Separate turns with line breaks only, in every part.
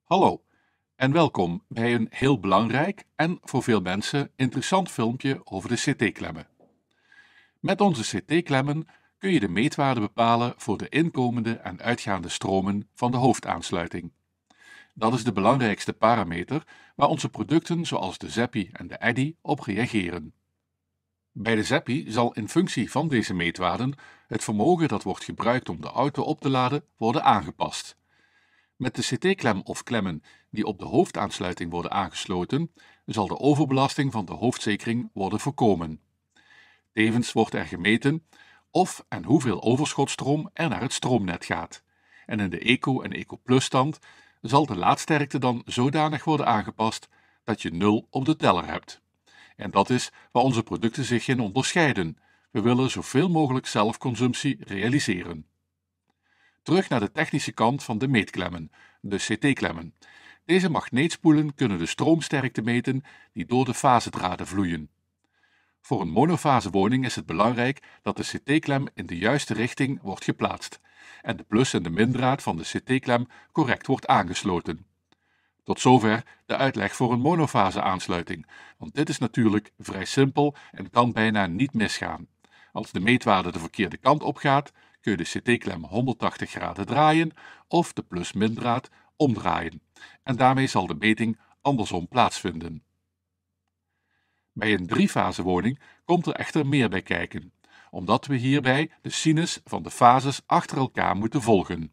Hallo en welkom bij een heel belangrijk en voor veel mensen interessant filmpje over de CT-klemmen. Met onze CT-klemmen kun je de meetwaarde bepalen voor de inkomende en uitgaande stromen van de hoofdaansluiting. Dat is de belangrijkste parameter waar onze producten zoals de Zappi en de Eddy op reageren. Bij de Zappi zal in functie van deze meetwaarden het vermogen dat wordt gebruikt om de auto op te laden worden aangepast. Met de CT-klem of klemmen die op de hoofdaansluiting worden aangesloten, zal de overbelasting van de hoofdzekering worden voorkomen. Tevens wordt er gemeten of en hoeveel overschotstroom er naar het stroomnet gaat. En in de Eco en Eco Plus stand zal de laadsterkte dan zodanig worden aangepast dat je 0 op de teller hebt. En dat is waar onze producten zich in onderscheiden. We willen zoveel mogelijk zelfconsumptie realiseren. Terug naar de technische kant van de meetklemmen, de CT-klemmen. Deze magneetspoelen kunnen de stroomsterkte meten die door de fasedraden vloeien. Voor een monofasewoning is het belangrijk dat de CT-klem in de juiste richting wordt geplaatst en de plus- en de mindraad van de CT-klem correct wordt aangesloten. Tot zover de uitleg voor een monofase aansluiting, want dit is natuurlijk vrij simpel en kan bijna niet misgaan. Als de meetwaarde de verkeerde kant op gaat, kun je de CT-klem 180 graden draaien of de plus-mindraad omdraaien. En daarmee zal de meting andersom plaatsvinden. Bij een driefasewoning komt er echter meer bij kijken, omdat we hierbij de sinus van de fases achter elkaar moeten volgen.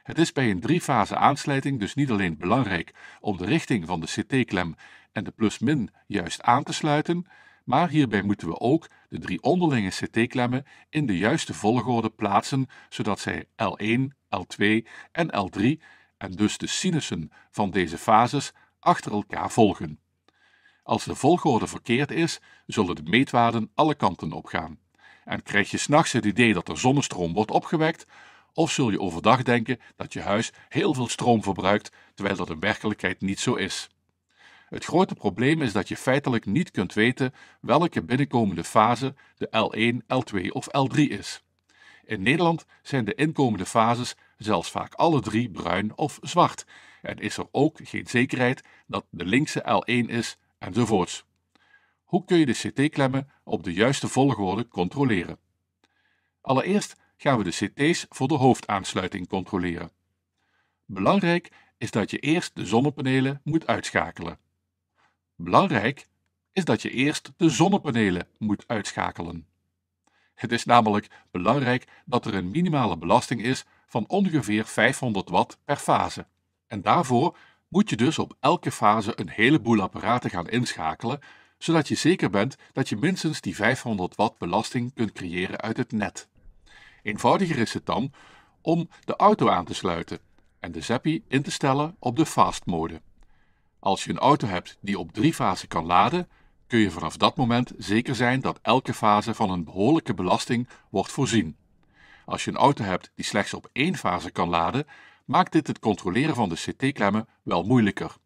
Het is bij een driefase aansluiting dus niet alleen belangrijk om de richting van de CT-klem en de plus-min juist aan te sluiten, maar hierbij moeten we ook de 3 onderlinge CT-klemmen in de juiste volgorde plaatsen, zodat zij L1, L2 en L3 en dus de sinussen van deze fases achter elkaar volgen. Als de volgorde verkeerd is, zullen de meetwaarden alle kanten opgaan. En krijg je 's nachts het idee dat er zonnestroom wordt opgewekt, of zul je overdag denken dat je huis heel veel stroom verbruikt, terwijl dat in werkelijkheid niet zo is. Het grote probleem is dat je feitelijk niet kunt weten welke binnenkomende fase de L1, L2 of L3 is. In Nederland zijn de inkomende fases zelfs vaak alle 3 bruin of zwart en is er ook geen zekerheid dat de linkse L1 is enzovoorts. Hoe kun je de CT-klemmen op de juiste volgorde controleren? Allereerst gaan we de CT's voor de hoofdaansluiting controleren. Belangrijk is dat je eerst de zonnepanelen moet uitschakelen. Het is namelijk belangrijk dat er een minimale belasting is van ongeveer 500 watt per fase. En daarvoor moet je dus op elke fase een heleboel apparaten gaan inschakelen, zodat je zeker bent dat je minstens die 500 watt belasting kunt creëren uit het net. Eenvoudiger is het dan om de auto aan te sluiten en de Zappi in te stellen op de fast mode. Als je een auto hebt die op 3 fasen kan laden, kun je vanaf dat moment zeker zijn dat elke fase van een behoorlijke belasting wordt voorzien. Als je een auto hebt die slechts op 1 fase kan laden, maakt dit het controleren van de CT-klemmen wel moeilijker.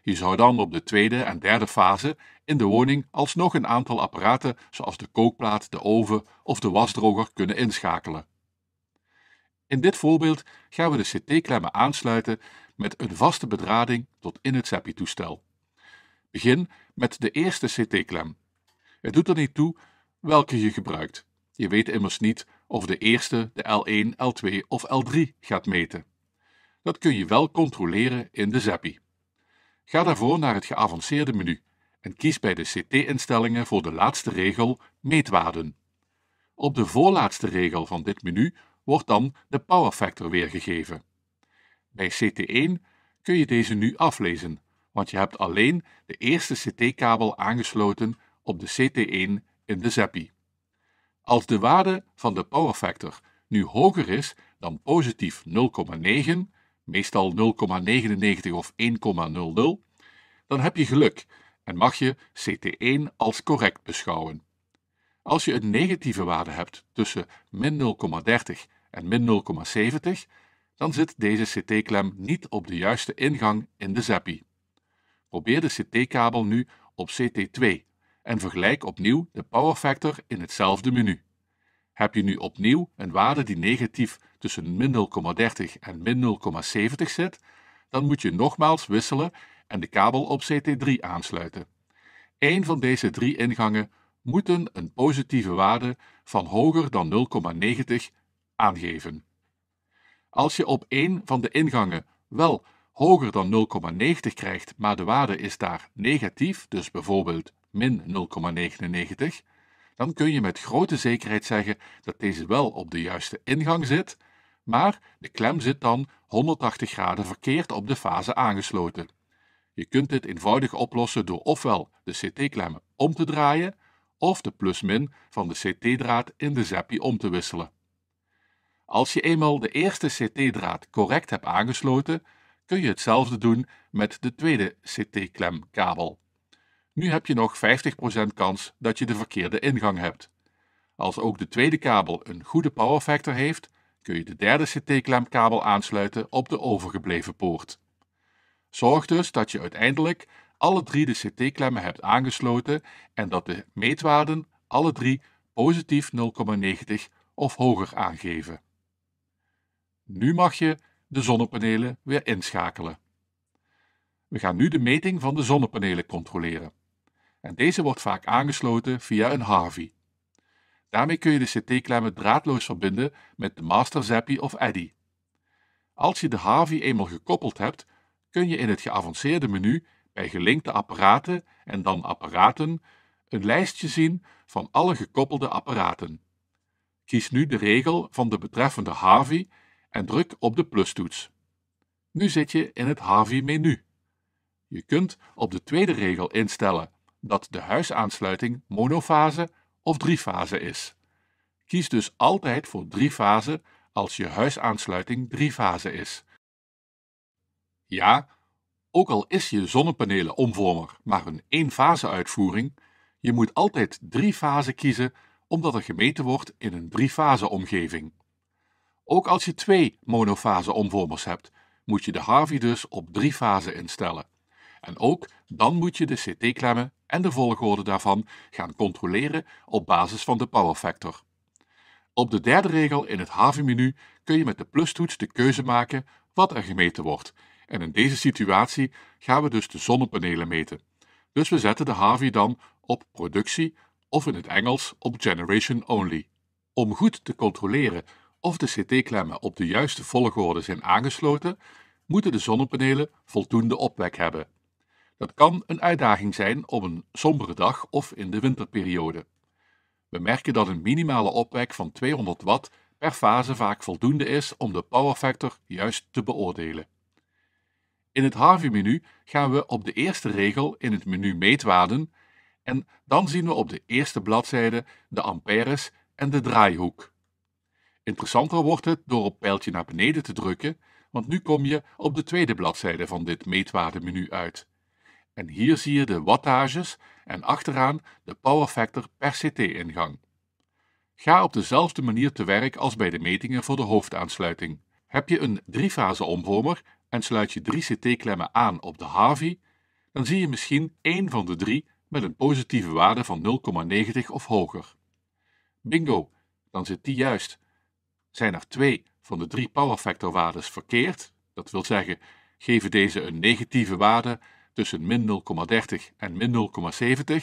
Je zou dan op de tweede en derde fase in de woning alsnog een aantal apparaten zoals de kookplaat, de oven of de wasdroger kunnen inschakelen. In dit voorbeeld gaan we de CT-klemmen aansluiten met een vaste bedrading tot in het Zappi-toestel. Begin met de eerste CT-klem. Het doet er niet toe welke je gebruikt. Je weet immers niet of de eerste de L1, L2 of L3 gaat meten. Dat kun je wel controleren in de Zappi. Ga daarvoor naar het geavanceerde menu en kies bij de CT-instellingen voor de laatste regel Meetwaarden. Op de voorlaatste regel van dit menu wordt dan de power factor weergegeven. Bij CT1 kun je deze nu aflezen, want je hebt alleen de eerste CT-kabel aangesloten op de CT1 in de Zappi. Als de waarde van de power factor nu hoger is dan positief 0,9, meestal 0,99 of 1,00, dan heb je geluk en mag je CT1 als correct beschouwen. Als je een negatieve waarde hebt tussen min 0,30 en min 0,70, dan zit deze CT-klem niet op de juiste ingang in de Zappi. Probeer de CT-kabel nu op CT2 en vergelijk opnieuw de power factor in hetzelfde menu. Heb je nu opnieuw een waarde die negatief tussen min 0,30 en min 0,70 zit, dan moet je nogmaals wisselen en de kabel op CT3 aansluiten. Eén van deze 3 ingangen moeten een positieve waarde van hoger dan 0,90 aangeven. Als je op één van de ingangen wel hoger dan 0,90 krijgt, maar de waarde is daar negatief, dus bijvoorbeeld min 0,99, dan kun je met grote zekerheid zeggen dat deze wel op de juiste ingang zit, maar de klem zit dan 180 graden verkeerd op de fase aangesloten. Je kunt dit eenvoudig oplossen door ofwel de CT-klemmen om te draaien, of de plus-min van de CT-draad in de ZEPI om te wisselen. Als je eenmaal de eerste CT-draad correct hebt aangesloten, kun je hetzelfde doen met de tweede CT-klemkabel. Nu heb je nog 50% kans dat je de verkeerde ingang hebt. Als ook de tweede kabel een goede power factor heeft, kun je de derde CT-klemkabel aansluiten op de overgebleven poort. Zorg dus dat je uiteindelijk alle 3 de CT-klemmen hebt aangesloten en dat de meetwaarden alle 3 positief 0,90 of hoger aangeven. Nu mag je de zonnepanelen weer inschakelen. We gaan nu de meting van de zonnepanelen controleren. En deze wordt vaak aangesloten via een Harvey. Daarmee kun je de CT-klemmen draadloos verbinden met de Master ZEPI of Eddy. Als je de Harvey eenmaal gekoppeld hebt, kun je in het geavanceerde menu bij gelinkte apparaten en dan apparaten een lijstje zien van alle gekoppelde apparaten. Kies nu de regel van de betreffende Harvey en druk op de plustoets. Nu zit je in het Harvey-menu. Je kunt op de tweede regel instellen dat de huisaansluiting monofase of driefase is. Kies dus altijd voor driefase als je huisaansluiting driefase is. Ja, ook al is je zonnepanelenomvormer maar een eenfase uitvoering, je moet altijd driefase kiezen omdat er gemeten wordt in een driefase omgeving. Ook als je 2 monofase omvormers hebt, moet je de Harvey dus op driefase instellen. En ook dan moet je de CT-klemmen en de volgorde daarvan gaan controleren op basis van de power factor. Op de derde regel in het Harvey-menu kun je met de plustoets de keuze maken wat er gemeten wordt. En in deze situatie gaan we dus de zonnepanelen meten. Dus we zetten de Harvey dan op productie of in het Engels op generation only. Om goed te controleren of de CT-klemmen op de juiste volgorde zijn aangesloten, moeten de zonnepanelen voldoende opwek hebben. Dat kan een uitdaging zijn op een sombere dag of in de winterperiode. We merken dat een minimale opwek van 200 watt per fase vaak voldoende is om de power factor juist te beoordelen. In het Harvey-menu gaan we op de eerste regel in het menu meetwaarden en dan zien we op de eerste bladzijde de amperes en de draaihoek. Interessanter wordt het door op pijltje naar beneden te drukken, want nu kom je op de tweede bladzijde van dit meetwaardemenu uit. En hier zie je de wattages en achteraan de power factor per CT-ingang. Ga op dezelfde manier te werk als bij de metingen voor de hoofdaansluiting. Heb je een driefase omvormer en sluit je 3 CT-klemmen aan op de Harvey, dan zie je misschien één van de 3 met een positieve waarde van 0,90 of hoger. Bingo, dan zit die juist. Zijn er 2 van de 3 power factor waardes verkeerd, dat wil zeggen, geven deze een negatieve waarde tussen min 0,30 en min 0,70,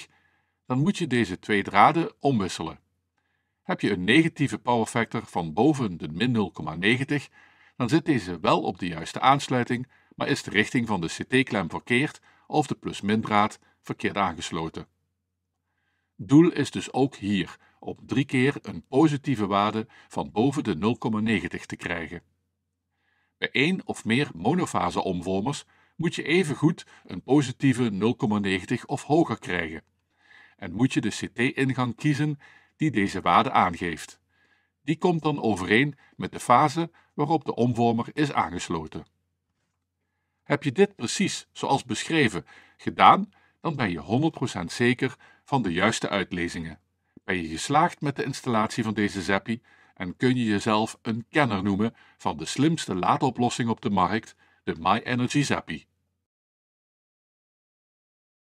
dan moet je deze 2 draden omwisselen. Heb je een negatieve power factor van boven de min 0,90, dan zit deze wel op de juiste aansluiting, maar is de richting van de CT-klem verkeerd of de plus-min draad verkeerd aangesloten. Doel is dus ook hier op 3 keer een positieve waarde van boven de 0,90 te krijgen. Bij 1 of meer monofase omvormers moet je evengoed een positieve 0,90 of hoger krijgen. En moet je de CT-ingang kiezen die deze waarde aangeeft. Die komt dan overeen met de fase waarop de omvormer is aangesloten. Heb je dit precies zoals beschreven gedaan, dan ben je 100% zeker van de juiste uitlezingen. Ben je geslaagd met de installatie van deze ZEPI en kun je jezelf een kenner noemen van de slimste laadoplossing op de markt, de My Energy ZEPI.